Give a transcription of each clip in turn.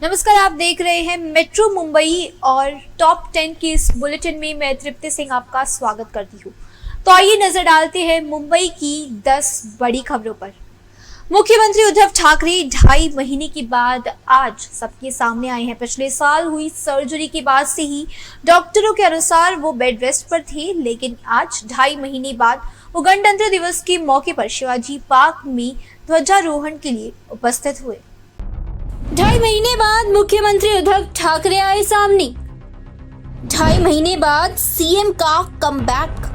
नमस्कार, आप देख रहे हैं मेट्रो मुंबई और टॉप 10 की इस बुलेटिन में मैं तृप्ति सिंह आपका स्वागत करती हूँ। तो आइए नजर डालते हैं मुंबई की 10 बड़ी खबरों पर। मुख्यमंत्री उद्धव ठाकरे 2.5 महीने के बाद आज सबके सामने आए हैं। पिछले साल हुई सर्जरी के बाद से ही डॉक्टरों के अनुसार वो बेड रेस्ट पर थे, लेकिन आज 2.5 महीने बाद वो गणतंत्र दिवस के मौके पर शिवाजी पार्क में ध्वजारोहण के लिए उपस्थित हुए। 2.5 महीने बाद मुख्यमंत्री उद्धव ठाकरे आए सामने। 2.5 महीने बाद सीएम का कमबैक।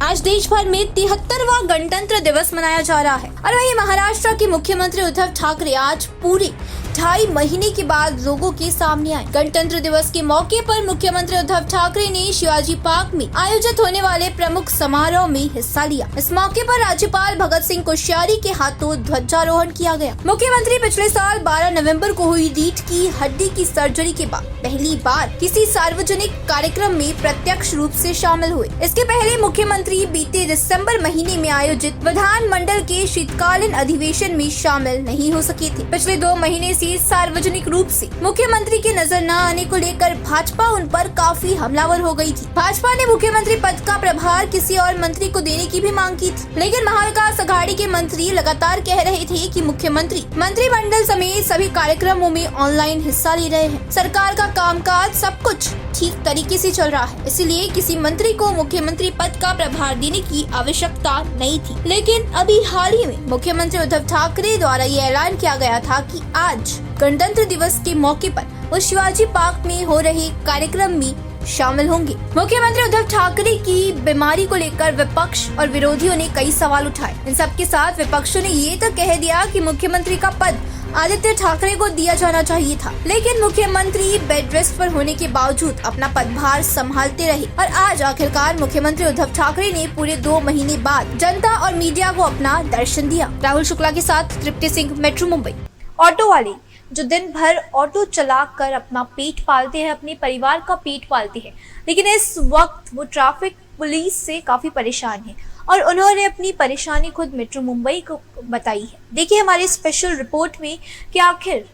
आज देश भर में 73वां गणतंत्र दिवस मनाया जा रहा है और वहीं महाराष्ट्र के मुख्यमंत्री उद्धव ठाकरे आज पूरे 2.5 महीने के बाद लोगों के सामने आए। गणतंत्र दिवस के मौके पर मुख्यमंत्री उद्धव ठाकरे ने शिवाजी पार्क में आयोजित होने वाले प्रमुख समारोह में हिस्सा लिया। इस मौके पर राज्यपाल भगत सिंह कोश्यारी के हाथों ध्वजारोहण किया गया। मुख्यमंत्री पिछले साल 12 नवंबर को हुई रीढ़ की हड्डी की सर्जरी के बाद पहली बार किसी सार्वजनिक कार्यक्रम में प्रत्यक्ष रूप से शामिल हुए। इसके पहले मुख्यमंत्री बीते दिसंबर महीने में आयोजित विधानमंडल के शीतकालीन अधिवेशन में शामिल नहीं हो सके थे। पिछले 2 महीने से सार्वजनिक रूप से मुख्यमंत्री के नजर न आने को लेकर भाजपा उन पर काफी हमलावर हो गई थी। भाजपा ने मुख्यमंत्री पद का प्रभार किसी और मंत्री को देने की भी मांग की थी, लेकिन महाविकास अघाड़ी के मंत्री लगातार कह रहे थे कि मुख्यमंत्री मंत्रिमंडल समेत सभी कार्यक्रमों में ऑनलाइन हिस्सा ले रहे हैं। सरकार का कामकाज सब कुछ ठीक तरीके से चल रहा है, इसलिए किसी मंत्री को मुख्यमंत्री पद का प्रभार देने की आवश्यकता नहीं थी। लेकिन अभी हाल ही में मुख्यमंत्री उद्धव ठाकरे द्वारा ये ऐलान किया गया था कि आज गणतंत्र दिवस के मौके पर वो शिवाजी पार्क में हो रहे कार्यक्रम में शामिल होंगे। मुख्यमंत्री उद्धव ठाकरे की बीमारी को लेकर विपक्ष और विरोधियों ने कई सवाल उठाए। इन सब के साथ विपक्षों ने ये तो कह दिया कि मुख्यमंत्री का पद आदित्य ठाकरे को दिया जाना चाहिए था, लेकिन मुख्यमंत्री बेड रेस्ट पर होने के बावजूद अपना पदभार संभालते रहे और आज आखिरकार मुख्यमंत्री उद्धव ठाकरे ने पूरे 2 महीने बाद जनता और मीडिया को अपना दर्शन दिया। राहुल शुक्ला के साथ तृप्ति सिंह, मेट्रो मुंबई। ऑटो वाले जो दिन भर ऑटो चलाकर अपना पेट पालते हैं, अपने परिवार का पेट पालते हैं, लेकिन इस वक्त वो ट्रैफिक पुलिस से काफी परेशान हैं और उन्होंने अपनी परेशानी खुद मेट्रो मुंबई को बताई है। देखिए हमारी स्पेशल रिपोर्ट में कि आखिर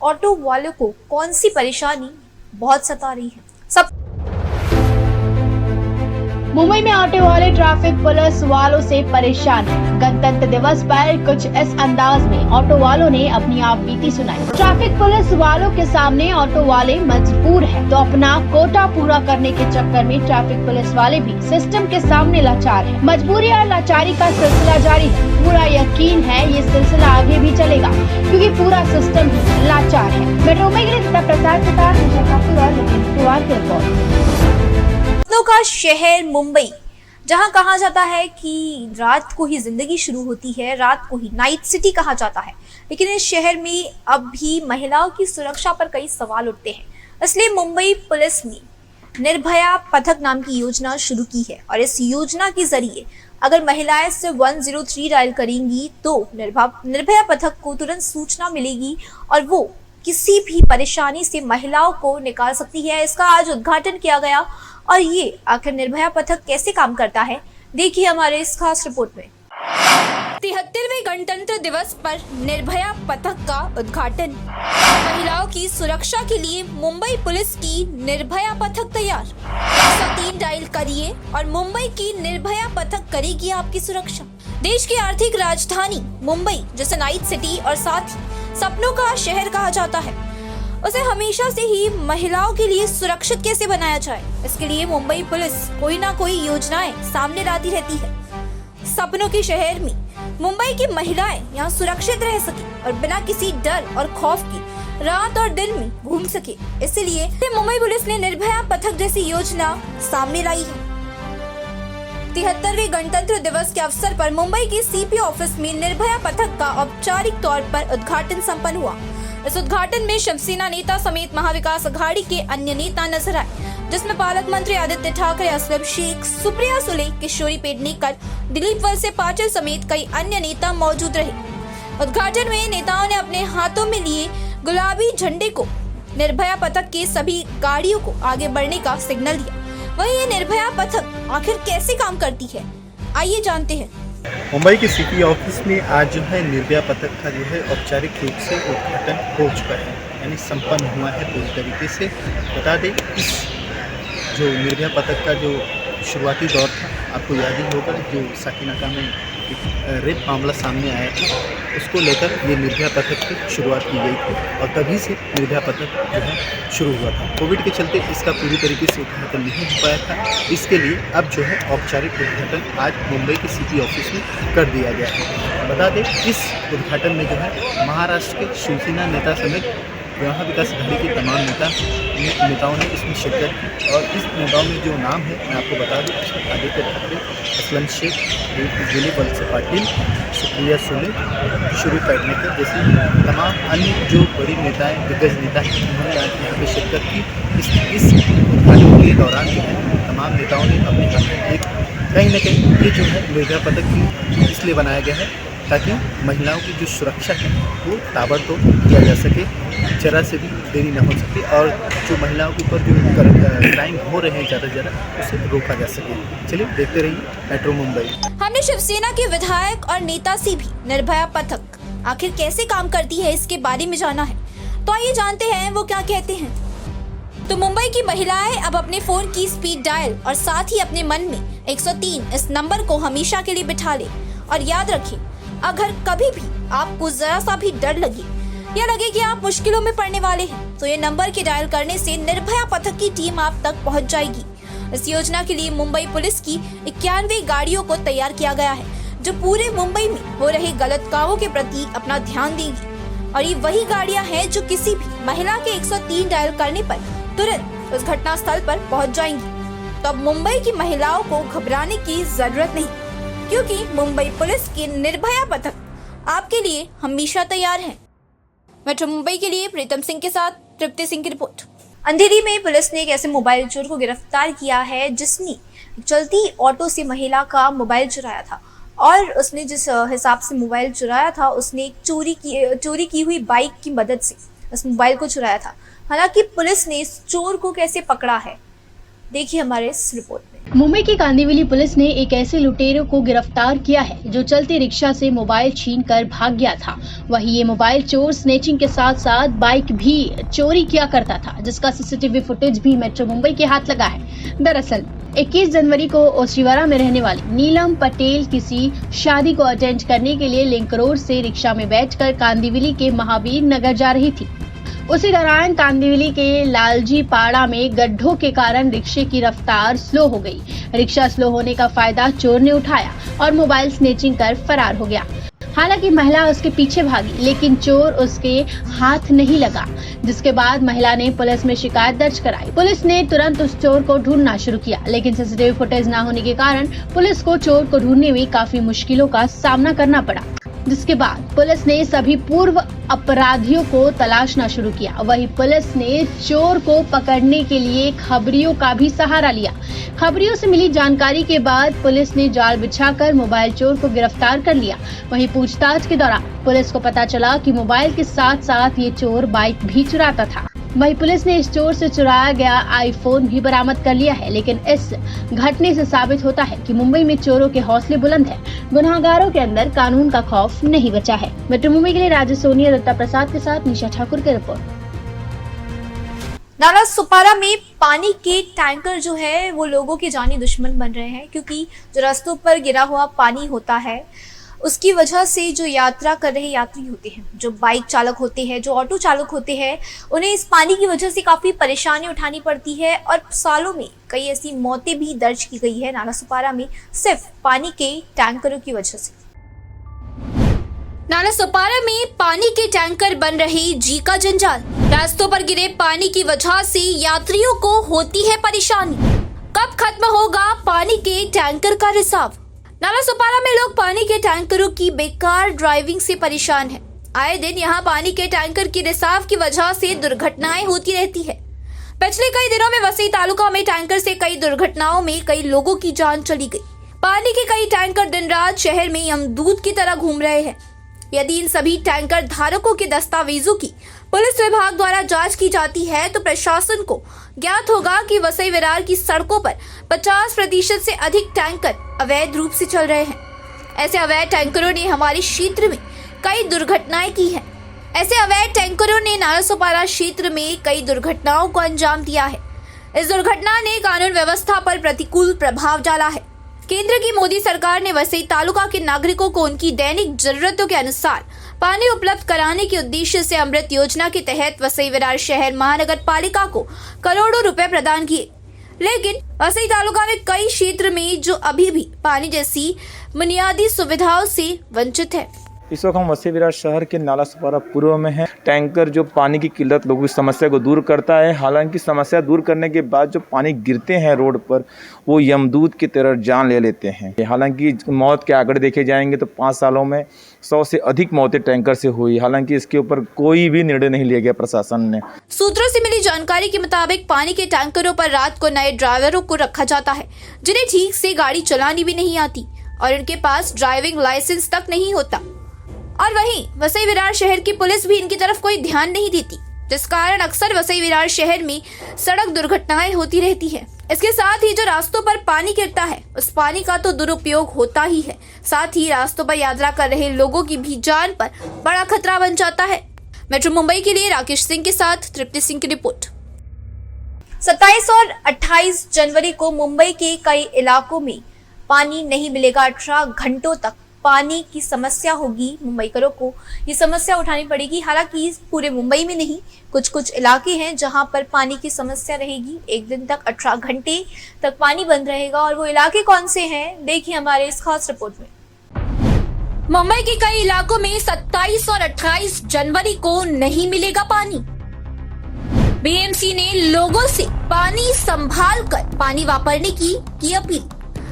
ऑटो वालों को कौन सी परेशानी बहुत सता रही है। मुंबई में ऑटो वाले ट्रैफिक पुलिस वालों से परेशान हैं। गणतंत्र दिवस पर कुछ इस अंदाज में ऑटो वालों ने अपनी आप बीती सुनाई। ट्रैफिक पुलिस वालों के सामने ऑटो वाले मजबूर हैं, तो अपना कोटा पूरा करने के चक्कर में ट्रैफिक पुलिस वाले भी सिस्टम के सामने लाचार हैं। मजबूरी और लाचारी का सिलसिला जारी है। पूरा यकीन है ये सिलसिला आगे भी चलेगा, क्योंकि पूरा सिस्टम ही लाचार है। मेट्रो मुंबई के लिए प्रसाद के साथ का शहर मुंबई, जहां कहा जाता है कि रात को ही जिंदगी शुरू होती है, रात को ही नाइट सिटी कहा जाता है, लेकिन इस शहर में अब भी महिलाओं की सुरक्षा पर कई सवाल उठते हैं। इसलिए मुंबई पुलिस ने निर्भया पथक नाम की योजना शुरू की है और इस योजना के जरिए अगर महिलाएं सिर्फ 103 डायल करेंगी तो निर्भया पथक को तुरंत सूचना मिलेगी और वो किसी भी परेशानी से महिलाओं को निकाल सकती है। इसका आज उद्घाटन किया गया और ये आखिर निर्भया पथक कैसे काम करता है, देखिए हमारे इस खास रिपोर्ट में। 73वें गणतंत्र दिवस पर निर्भया पथक का उद्घाटन। महिलाओं की सुरक्षा के लिए मुंबई पुलिस की निर्भया पथक तैयार। 103 डायल करिए और मुंबई की निर्भया पथक करेगी आपकी सुरक्षा। देश की आर्थिक राजधानी मुंबई, जिसे नाइट सिटी और साथ ही सपनों का शहर कहा जाता है, उसे हमेशा से ही महिलाओं के लिए सुरक्षित कैसे बनाया जाए, इसके लिए मुंबई पुलिस कोई ना कोई योजनाएं सामने लाती रहती है। सपनों के शहर में मुंबई की महिलाएं यहाँ सुरक्षित रह सके और बिना किसी डर और खौफ के रात और दिन में घूम सके, इसलिए मुंबई पुलिस ने निर्भया पथक जैसी योजना सामने लाई है। 73वें गणतंत्र दिवस के अवसर पर मुंबई के सीपी ऑफिस में निर्भया पथक का औपचारिक तौर पर उद्घाटन संपन्न हुआ। इस उद्घाटन में शिवसेना नेता समेत महाविकास अघाड़ी के अन्य नेता नजर आए, जिसमें पालक मंत्री आदित्य ठाकरे, असलम शेख, सुप्रिया सुले, किशोरी पेडनेकर, दिलीप वलसे पाटिल समेत कई अन्य नेता मौजूद रहे। उद्घाटन में नेताओं ने अपने हाथों में लिए गुलाबी झंडे को निर्भया पथक के सभी गाड़ियों को आगे बढ़ने का सिग्नल दिया। वहीं ये निर्भया पथक आखिर कैसे काम करती है, आइए जानते हैं। मुंबई के सीपी ऑफिस में आज जो है निर्भया पथक का जो है औपचारिक रूप से उद्घाटन हो चुका है। यानी संपन्न हुआ है पूरी तरीके से। बता दें, इस जो निर्भया पथक का जो शुरुआती दौर था, आपको याद ही होगा, जो साकिनाका में एक रेप मामला सामने आया था, उसको लेकर ये निर्भया पथक की शुरुआत की गई थी और तभी से निर्भया पथक जो है शुरू हुआ था। कोविड के चलते इसका पूरी तरीके से उद्घाटन नहीं हो पाया था। इसके लिए अब जो है औपचारिक उद्घाटन आज मुंबई के सिटी ऑफिस में कर दिया गया है। बता दें, इस उद्घाटन में जो है महाराष्ट्र के शिवसेना नेता समेत महाविकास आघाड़ी के तमाम नेताओं ने इसमें शिरकत की और इस नेताओं में जो नाम है मैं आपको बता दूं, इसमें आदित्य ठाकरे, असलम शेख, दिलीप वत्स पाटिल, सुप्रिया सुले, शुरू पेडनेकर जैसे तमाम अन्य जो बड़ी नेताएं, दिग्गज नेता हैं, उन्होंने आज यहाँ पर शिरकत की। इस उद्घाटन के दौरान जो है तमाम नेताओं ने अपने हाथ में एक कहीं ना कहीं ये जो है निर्भया पथक इसलिए बनाया गया है ताकि महिलाओं की जो सुरक्षा है वो ताबड़तोड़ किया जा सके, जरा से भी देरी न हो सके और जो महिलाओं के ऊपर जो क्राइम हो रहे हैं ज़्यादा से ज़्यादा उसे रोका जा सके। चलिए देखते रहिए मेट्रो मुंबई। हमने शिवसेना के विधायक और नेता से भी निर्भया पथक आखिर कैसे काम करती है इसके बारे में जाना है, तो आइए जानते हैं वो क्या कहते हैं। तो मुंबई की महिलाएं अब अपने फोन की स्पीड डायल और साथ ही अपने मन में 103 इस नंबर को हमेशा के लिए बिठा ले और याद रखें, अगर कभी भी आपको जरा सा भी डर लगे या लगे कि आप मुश्किलों में पड़ने वाले हैं, तो ये नंबर के डायल करने से निर्भया पथक की टीम आप तक पहुंच जाएगी। इस योजना के लिए मुंबई पुलिस की 91 गाड़ियों को तैयार किया गया है, जो पूरे मुंबई में हो रहे गलत कामों के प्रति अपना ध्यान देंगी और ये वही गाड़ियां हैं जो किसी भी महिला के 103 डायल करने पर तुरंत उस घटना स्थल पर पहुंच जाएंगी। तो अब मुंबई की महिलाओं को घबराने की जरूरत नहीं, क्योंकि मुंबई पुलिस की निर्भया पथक आपके लिए हमेशा तैयार है। मेट्रो मुंबई के लिए प्रीतम सिंह के साथ तृप्ति सिंह की रिपोर्ट। अंधेरी में पुलिस ने एक ऐसे मोबाइल चोर को गिरफ्तार किया है जिसने चलती ऑटो से महिला का मोबाइल चुराया था और उसने जिस हिसाब से मोबाइल चुराया था, उसने एक चोरी की हुई बाइक की मदद से उस मोबाइल को चुराया था। हालांकि पुलिस ने इस चोर को कैसे पकड़ा है, देखिए हमारे इस रिपोर्ट में। मुंबई की कांदिवली पुलिस ने एक ऐसे लुटेरों को गिरफ्तार किया है जो चलती रिक्शा से मोबाइल छीनकर भाग गया था। वहीं ये मोबाइल चोर स्नेचिंग के साथ साथ बाइक भी चोरी किया करता था, जिसका सीसीटीवी फुटेज भी मेट्रो मुंबई के हाथ लगा है। दरअसल 21 जनवरी को ओशिवारा में रहने वाली नीलम पटेल किसी शादी को अटेंड करने के लिए लिंक रोड से रिक्शा में बैठकर कांदिवली के महावीर नगर जा रही थी। उसी दौरान कांदिवली के लालजी पाड़ा में गड्ढों के कारण रिक्शे की रफ्तार स्लो हो गई। रिक्शा स्लो होने का फायदा चोर ने उठाया और मोबाइल स्नेचिंग कर फरार हो गया। हालांकि महिला उसके पीछे भागी, लेकिन चोर उसके हाथ नहीं लगा, जिसके बाद महिला ने पुलिस में शिकायत दर्ज कराई। पुलिस ने तुरंत उस चोर को ढूंढना शुरू किया, लेकिन सीसीटीवी फुटेज न होने के कारण पुलिस को चोर को ढूंढने में काफी मुश्किलों का सामना करना पड़ा, जिसके बाद पुलिस ने सभी पूर्व अपराधियों को तलाशना शुरू किया। वहीं पुलिस ने चोर को पकड़ने के लिए खबरियों का भी सहारा लिया। खबरियों से मिली जानकारी के बाद पुलिस ने जाल बिछाकर मोबाइल चोर को गिरफ्तार कर लिया। वहीं पूछताछ के दौरान पुलिस को पता चला कि मोबाइल के साथ साथ ये चोर बाइक भी चुराता था। वहीं पुलिस ने इस चोर से चुराया गया आईफोन भी बरामद कर लिया है। लेकिन इस घटने से साबित होता है कि मुंबई में चोरों के हौसले बुलंद हैं, गुनहगारों के अंदर कानून का खौफ नहीं बचा है। मेट्रो मुंबई के लिए राजेश सोनी और दत्ता प्रसाद के साथ निशा ठाकुर की रिपोर्ट। नाला सुपारा में पानी के टैंकर जो है वो लोगों के जानी दुश्मन बन रहे हैं, क्योंकि जो रास्तों पर गिरा हुआ पानी होता है उसकी वजह से जो यात्रा कर रहे यात्री होते हैं, जो बाइक चालक होते हैं, जो ऑटो चालक होते हैं, उन्हें इस पानी की वजह से काफ़ी परेशानी उठानी पड़ती है और सालों में कई ऐसी मौतें भी दर्ज की गई है नाला सुपारा में सिर्फ पानी के टैंकरों की वजह से। नाला सुपारा में पानी के टैंकर बन रहे जी का जंजाल। रास्तों पर गिरे पानी की वजह से यात्रियों को होती है परेशानी। कब खत्म होगा पानी के टैंकर का रिसाव? नाला सुपारा में लोग पानी के टैंकरों की बेकार ड्राइविंग से परेशान हैं। आए दिन यहाँ पानी के टैंकर की रिसाव की वजह से दुर्घटनाएं होती रहती है। पिछले कई दिनों में वसई तालुका में टैंकर से कई दुर्घटनाओं में कई लोगों की जान चली गई। पानी के कई टैंकर दिन रात शहर में यमदूत की तरह घूम रहे हैं। यदि इन सभी टैंकर धारकों के दस्तावेजों की पुलिस विभाग द्वारा जांच की जाती है तो प्रशासन को ज्ञात होगा कि वसई विरार की सड़कों पर 50% से अधिक टैंकर अवैध रूप से चल रहे हैं। ऐसे अवैध टैंकरों ने हमारे क्षेत्र में कई दुर्घटनाएं की हैं। ऐसे अवैध टैंकरों ने नालासोपारा क्षेत्र में कई दुर्घटनाओं को अंजाम दिया है। इस दुर्घटना ने कानून व्यवस्था पर प्रतिकूल प्रभाव डाला है। केंद्र की मोदी सरकार ने वसई तालुका के नागरिकों को उनकी दैनिक जरूरतों के अनुसार पानी उपलब्ध कराने के उद्देश्य से अमृत योजना के तहत वसई विरार शहर महानगर पालिका को करोड़ों रुपए प्रदान किए। लेकिन वसई तालुका में कई क्षेत्र में जो अभी भी पानी जैसी बुनियादी सुविधाओं से वंचित है। इस वक्त हम वसई विरार शहर के नालासोपारा पूर्व में हैं। टैंकर जो पानी की किल्लत लोगों की समस्या को दूर करता है। हालांकि समस्या दूर करने के बाद जो पानी गिरते हैं रोड पर वो यमदूत की तरह जान ले लेते हैं। हालांकि मौत के आंकड़े देखे जाएंगे तो 5 सालों में 100 से अधिक मौतें टैंकर से हुई। हालांकि इसके ऊपर कोई भी निर्णय नहीं लिया गया प्रशासन ने। सूत्रों से मिली जानकारी के मुताबिक पानी के टैंकरों पर रात को नए ड्राइवरों को रखा जाता है जिन्हें ठीक से गाड़ी चलानी भी नहीं आती और इनके पास ड्राइविंग लाइसेंस तक नहीं होता। और वहीं वसई विरार शहर की पुलिस भी इनकी तरफ कोई ध्यान नहीं देती, जिस कारण अक्सर वसई विरार शहर में सड़क दुर्घटनाएं होती रहती हैं। इसके साथ ही जो रास्तों पर पानी गिरता है उस पानी का तो दुरुपयोग होता ही है, साथ ही रास्तों पर यात्रा कर रहे लोगों की भी जान पर बड़ा खतरा बन जाता है। मेट्रो मुंबई के लिए राकेश सिंह के साथ तृप्ति सिंह की रिपोर्ट। 27 और 28 जनवरी को मुंबई के कई इलाकों में पानी नहीं मिलेगा। 18 घंटों तक पानी की समस्या होगी। मुंबईकरों को ये समस्या उठानी पड़ेगी। हालांकि पूरे मुंबई में नहीं, कुछ कुछ इलाके हैं जहां पर पानी की समस्या रहेगी। एक दिन तक 18 घंटे तक पानी बंद रहेगा। और वो इलाके कौन से हैं, देखिए हमारे इस खास रिपोर्ट में। मुंबई के कई इलाकों में 27 और 28 जनवरी को नहीं मिलेगा पानी। बीएमसी ने लोगों से पानी संभाल कर पानी वापरने की अपील।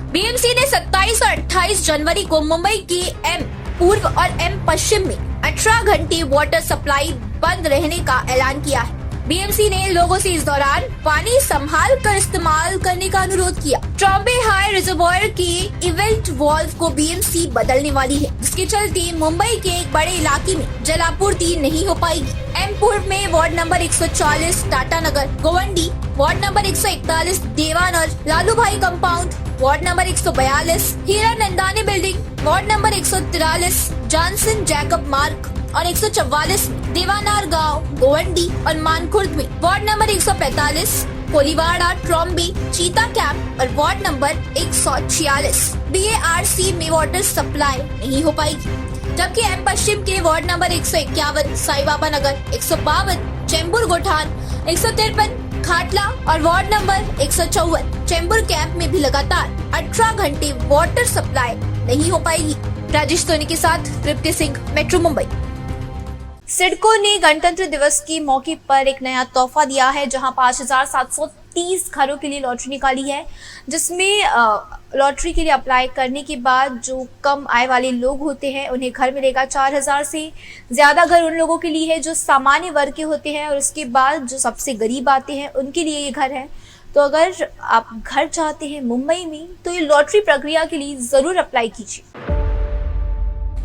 बीएमसी ने 27 और 28 जनवरी को मुंबई के एम पूर्व और एम पश्चिम में 18 घंटे वाटर सप्लाई बंद रहने का ऐलान किया है। बीएमसी ने लोगों से इस दौरान पानी संभाल कर इस्तेमाल करने का अनुरोध किया। ट्रॉम्बे हाई रिजर्वॉयर के इवेंट वॉल्व को बीएमसी बदलने वाली है, जिसके चलते मुंबई के एक बड़े इलाके में जलापूर्ति नहीं हो पाएगी। एम पूर्व में ward number 140 Tata Nagar, Govandi, ward number 141 Deonar, Lalubhai compound, ward number 142 Hira Nandani building, ward number 143 Johnson Jacob Marg और 144 देवानार गांव, गोवंडी और मानखुर्द में वार्ड नंबर 145 कोलीवाड़ा, ट्रॉम्बे, चीता कैंप और वार्ड नंबर 146 बीएआरसी में वाटर सप्लाई नहीं हो पाएगी। जबकि एम पश्चिम के वार्ड नंबर 151 साई बाबा नगर, 152 चेंबूर गोठान, 153 खाटला और वार्ड नंबर 154 चेंबूर कैंप में भी लगातार 18 घंटे वाटर सप्लाई नहीं हो पाएगी। राजेश सोनी के साथ तृप्ति सिंह, मेट्रो मुंबई। सिडको ने गणतंत्र दिवस के मौके पर एक नया तोहफा दिया है, जहां 5730 घरों के लिए लॉटरी निकाली है, जिसमें लॉटरी के लिए अप्लाई करने के बाद जो कम आय वाले लोग होते हैं उन्हें घर मिलेगा। 4000 से ज़्यादा घर उन लोगों के लिए है जो सामान्य वर्ग के होते हैं, और उसके बाद जो सबसे गरीब आते हैं उनके लिए ये घर है। तो अगर आप घर चाहते हैं मुंबई में तो ये लॉटरी प्रक्रिया के लिए ज़रूर अप्लाई कीजिए।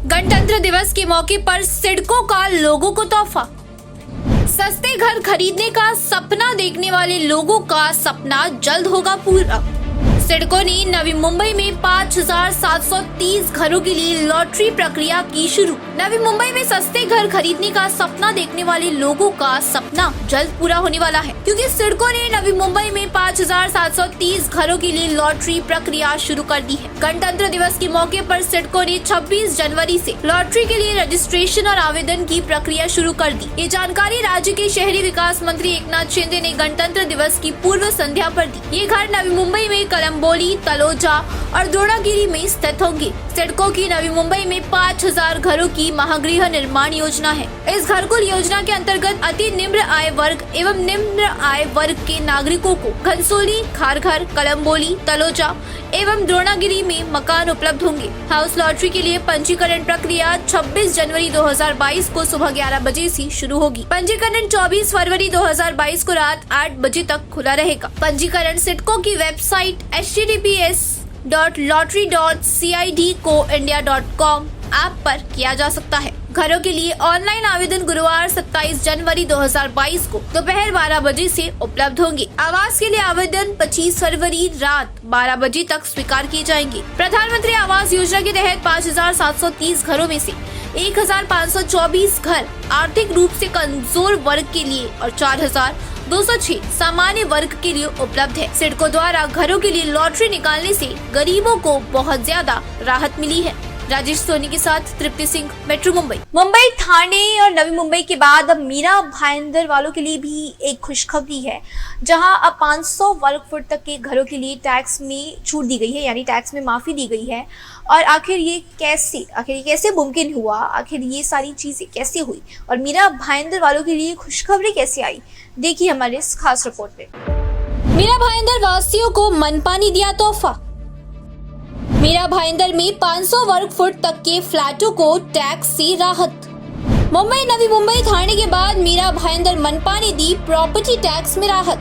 गणतंत्र दिवस के मौके पर सिडको का लोगों को तोहफा। सस्ते घर खरीदने का सपना देखने वाले लोगों का सपना जल्द होगा पूरा। सिडको ने नवी मुंबई में 5730 घरों के लिए लॉटरी प्रक्रिया की शुरू। नवी मुंबई में सस्ते घर खरीदने का सपना देखने वाले लोगों का सपना जल्द पूरा होने वाला है, क्योंकि सिडको ने नवी मुंबई में 5730 घरों के लिए लॉटरी प्रक्रिया शुरू कर दी है। गणतंत्र दिवस के मौके पर सिडको ने 26 जनवरी से लॉटरी के लिए रजिस्ट्रेशन और आवेदन की प्रक्रिया शुरू कर दी। ये जानकारी राज्य के शहरी विकास मंत्री एकनाथ शिंदे ने गणतंत्र दिवस की पूर्व संध्या पर दी। ये घर नवी मुंबई में कलम्बोली, तलोजा और द्रोणागिरी में स्थित होंगे। सिडको की नवी मुंबई में 5000 घरों की महागृह निर्माण योजना है। इस घरकुल योजना के अंतर्गत अति निम्न आय वर्ग एवं निम्न आय वर्ग के नागरिकों को घनसोली, खारघर, कलम्बोली, तलोजा एवं द्रोणागिरी में मकान उपलब्ध होंगे। हाउस लॉटरी के लिए पंजीकरण प्रक्रिया 26 जनवरी 2022 को सुबह 11 बजे से शुरू होगी। पंजीकरण 24 फरवरी 2022 को रात 8 बजे तक खुला रहेगा। पंजीकरण सिडको की वेबसाइट https.lottery.cidcoindia.com ऐप पर किया जा सकता है। घरों के लिए ऑनलाइन आवेदन गुरुवार 27 जनवरी 2022 को दोपहर 12 बजे से उपलब्ध होंगे। आवास के लिए आवेदन 25 फरवरी रात 12 बजे तक स्वीकार किए जाएंगे। प्रधानमंत्री आवास योजना के तहत 5,730 घरों में से 1,524 घर आर्थिक रूप से कमजोर वर्ग के लिए और 4,206 सामान्य वर्ग के लिए उपलब्ध है। सिडको द्वारा घरों के लिए लॉटरी निकालने से गरीबों को बहुत ज्यादा राहत मिली है। राजेश सोनी के साथ तृप्ति सिंह, मेट्रो मुंबई। मुंबई, ठाणे और नवी मुंबई के बाद अब मीरा भाईंदर वालों के लिए भी एक खुशखबरी है, जहां अब 500 वर्ग फुट तक के घरों के लिए टैक्स में छूट दी गई है, यानी टैक्स में माफी दी गई है। और आखिर ये कैसे मुमकिन हुआ, आखिर ये सारी चीजें कैसे हुई और मीरा भाईंदर वालों के लिए खुशखबरी कैसे आई, देखिए हमारे इस खास रिपोर्ट में। मीरा भाईंदर वासियों को मनपा ने दिया तोहफा। मीरा भाईंदर में 500 वर्ग फुट तक के फ्लैटों को टैक्स से राहत। मुंबई, नवी मुंबई, ठाणे के बाद मीरा भाईंदर मनपा ने दी प्रॉपर्टी टैक्स में राहत।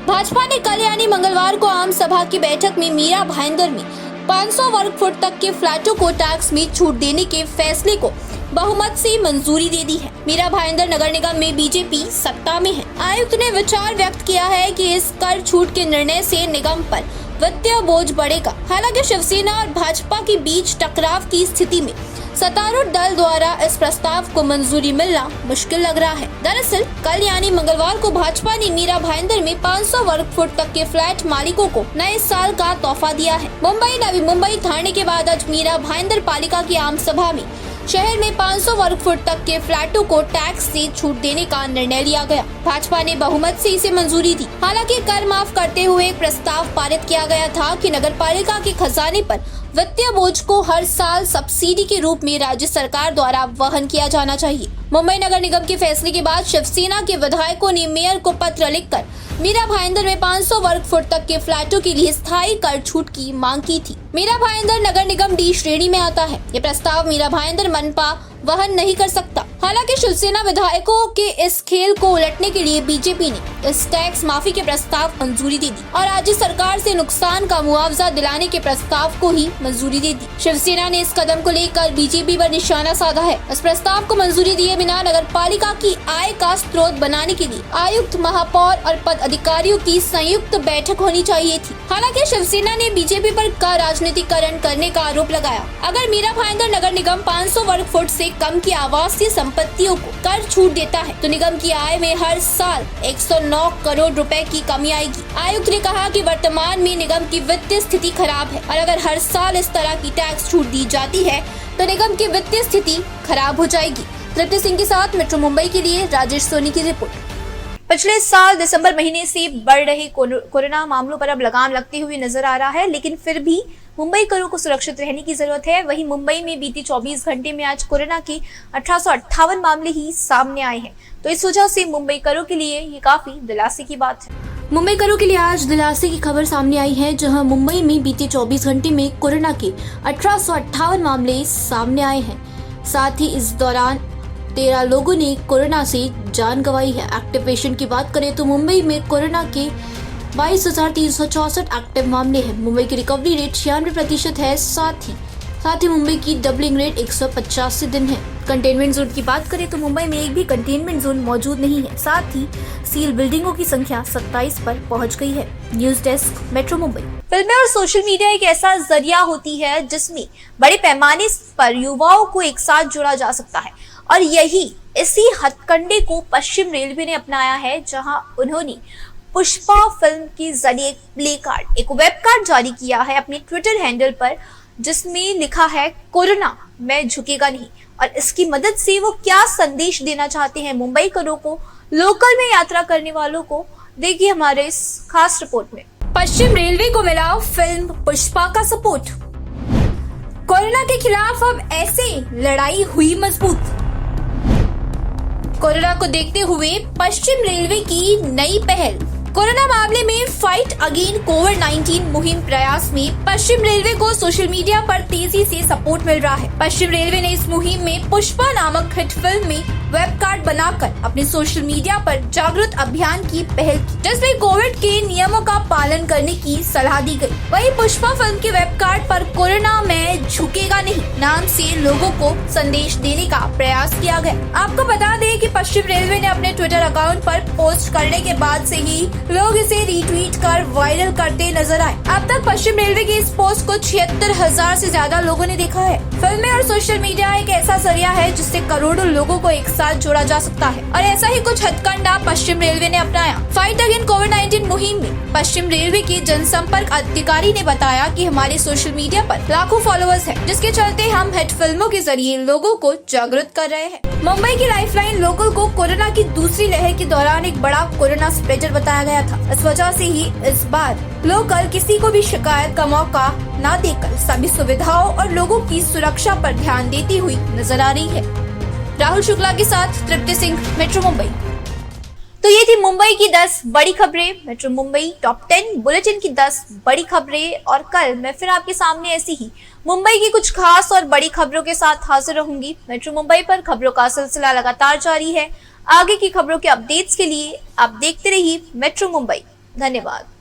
भाजपा ने कल यानी मंगलवार को आम सभा की बैठक में मीरा भाईंदर में 500 वर्ग फुट तक के फ्लैटों को टैक्स में छूट देने के फैसले को बहुमत से मंजूरी दे दी है। मीरा भाईंदर नगर निगम में बीजेपी सत्ता में है। आयुक्त ने विचार व्यक्त किया है कि इस कर छूट के निर्णय से निगम पर वित्तीय बोझ बढ़ेगा। हालांकि शिवसेना और भाजपा के बीच टकराव की स्थिति में सत्तारूढ़ दल द्वारा इस प्रस्ताव को मंजूरी मिलना मुश्किल लग रहा है। दरअसल कल यानी मंगलवार को भाजपा ने मीरा भाईंदर में 500 वर्ग फुट तक के फ्लैट मालिकों को नए साल का तोहफा दिया है। मुंबई, नवी मुंबई, ठाणे के बाद आज मीरा भाईंदर पालिका की आम सभा में शहर में 500 वर्ग फुट तक के फ्लैटों को टैक्स से छूट देने का निर्णय लिया गया। भाजपा ने बहुमत से इसे मंजूरी दी। हालांकि कर माफ करते हुए एक प्रस्ताव पारित किया गया था कि नगरपालिका के खजाने पर वित्तीय बोझ को हर साल सब्सिडी के रूप में राज्य सरकार द्वारा वहन किया जाना चाहिए। मुंबई नगर निगम के फैसले के बाद शिवसेना के विधायकों ने मेयर को पत्र लिखकर मीरा भाईंदर में 500 वर्ग फुट तक के फ्लैटों के लिए स्थायी कर छूट की मांग की थी। मीरा भाईंदर नगर निगम डी श्रेणी में आता है। ये प्रस्ताव मीरा भाईंदर मनपा वहन नहीं कर सकता। हालांकि शिवसेना विधायकों के इस खेल को उलटने के लिए बीजेपी ने इस टैक्स माफी के प्रस्ताव को मंजूरी दे दी और राज्य सरकार से नुकसान का मुआवजा दिलाने के प्रस्ताव को ही मंजूरी दे दी। शिवसेना ने इस कदम को लेकर बीजेपी पर निशाना साधा है। इस प्रस्ताव को मंजूरी दिए बिना नगरपालिका की आय का स्रोत बनाने के लिए आयुक्त, महापौर और पद अधिकारियों की संयुक्त बैठक होनी चाहिए थी। हालांकि शिवसेना ने बीजेपी पर कर राजनीतिकरण करने का आरोप लगाया। अगर मीरा भाईंदर नगर निगम 500 वर्ग फुट से कम की आवासीय संपत्तियों को कर छूट देता है तो निगम की आय में हर साल 109 करोड़ रुपए की कमी आएगी। आयुक्त ने कहा कि वर्तमान में निगम की वित्तीय स्थिति खराब है और अगर हर साल इस तरह की टैक्स छूट दी जाती है तो निगम की वित्तीय स्थिति खराब हो जाएगी। तृप्ति सिंह के साथ मेट्रो मुंबई के लिए राजेश सोनी की रिपोर्ट। पिछले साल दिसंबर महीने से बढ़ रहे कोरोना मामलों पर अब लगाम लगते हुए नजर आ रहा है, लेकिन फिर भी मुंबई करों को सुरक्षित रहने की जरूरत है। वहीं मुंबई में बीते 24 घंटे में आज कोरोना के 1858 मामले ही सामने आए हैं, तो इस वजह से मुंबई करों के लिए ये काफी दिलासे की बात है। मुंबई करों के लिए आज दिलासे की खबर सामने आई है, जहां मुंबई में बीते 24 घंटे में कोरोना के 1858 मामले सामने आए हैं। साथ ही इस दौरान 13 लोगों ने कोरोना से जान गंवाई है। एक्टिव पेशेंट की बात करें तो मुंबई में कोरोना के 22,364 एक्टिव मामले हैं। मुंबई की रिकवरी रेट 96% है। साथ ही मुंबई की डबलिंग रेट 185 दिन है। कंटेनमेंट जोन की बात करें तो मुंबई में एक भी कंटेनमेंट जोन मौजूद नहीं है। साथ ही सील बिल्डिंगों की संख्या 27 पर पहुंच गई है। News desk, metro Mumbai. फिल्में और सोशल मीडिया एक ऐसा जरिया होती है जिसमें बड़े पैमाने पर युवाओं को एक साथ जोड़ा जा सकता है और इसी हथकंडे को पश्चिम रेलवे ने अपनाया है, जहां उन्होंने पुष्पा फिल्म के जरिए एक वेब कार्ड जारी किया है अपने ट्विटर हैंडल पर, जिसमें लिखा है कोरोना में झुकेगा नहीं। और इसकी मदद से वो क्या संदेश देना चाहते हैं मुंबई करों को, लोकल में यात्रा करने वालों को, देखिए हमारे इस खास रिपोर्ट में। पश्चिम रेलवे को मिला फिल्म पुष्पा का सपोर्ट। कोरोना के खिलाफ अब ऐसे लड़ाई हुई मजबूत। कोरोना को देखते हुए पश्चिम रेलवे की नई पहल। कोरोना मामले में फाइट अगेन कोविड-19 मुहिम प्रयास में पश्चिम रेलवे को सोशल मीडिया पर तेजी से सपोर्ट मिल रहा है। पश्चिम रेलवे ने इस मुहिम में पुष्पा नामक हिट फिल्म में वेब कार्ड बनाकर अपने सोशल मीडिया पर जागरूक अभियान की पहल की, जिसमें कोविड के नियमों का पालन करने की सलाह दी गई। वहीं पुष्पा फिल्म के वेब कार्ड पर कोरोना में झुकेगा नहीं नाम से लोगों को संदेश देने का प्रयास किया गया। आपको बता दें कि पश्चिम रेलवे ने अपने ट्विटर अकाउंट पर पोस्ट करने के बाद से ही लोग इसे रीट्वीट कर वायरल करते नजर आए। अब तक पश्चिम रेलवे की इस पोस्ट को 76,000 से ज्यादा लोगों ने देखा है। फिल्में और सोशल मीडिया एक ऐसा जरिया है जिससे करोड़ों लोगों को एक साथ जोड़ा जा सकता है, और ऐसा ही कुछ हथकंडा पश्चिम रेलवे ने अपनाया। फाइट अगेन कोविड-19 मुहिम में पश्चिम रेलवे के जनसंपर्क अधिकारी ने बताया कि हमारे सोशल मीडिया पर लाखों फॉलोअर्स हैं, जिसके चलते हम हिट फिल्मों के जरिए लोगों को जागरूक कर रहे हैं। मुंबई की लाइफलाइन लोकल को कोरोना की दूसरी लहर के दौरान एक बड़ा कोरोना स्प्रेडर बताया गया था। इस वजह से ही इस बार लोकल किसी को भी शिकायत का मौका न देकर सभी सुविधाओं और लोगों की सुरक्षा पर ध्यान देती हुई नजर आ रही है। राहुल शुक्ला के साथ तृप्ति सिंह, मेट्रो मुंबई। तो ये थी मुंबई की 10 बड़ी खबरें, मेट्रो मुंबई टॉप 10 बुलेटिन की 10 बड़ी खबरें। और कल मैं फिर आपके सामने ऐसी ही मुंबई की कुछ खास और बड़ी खबरों के साथ हाजिर रहूंगी। मेट्रो मुंबई पर खबरों का सिलसिला लगातार जारी है। आगे की खबरों के अपडेट्स के लिए आप देखते रहिए मेट्रो मुंबई। धन्यवाद।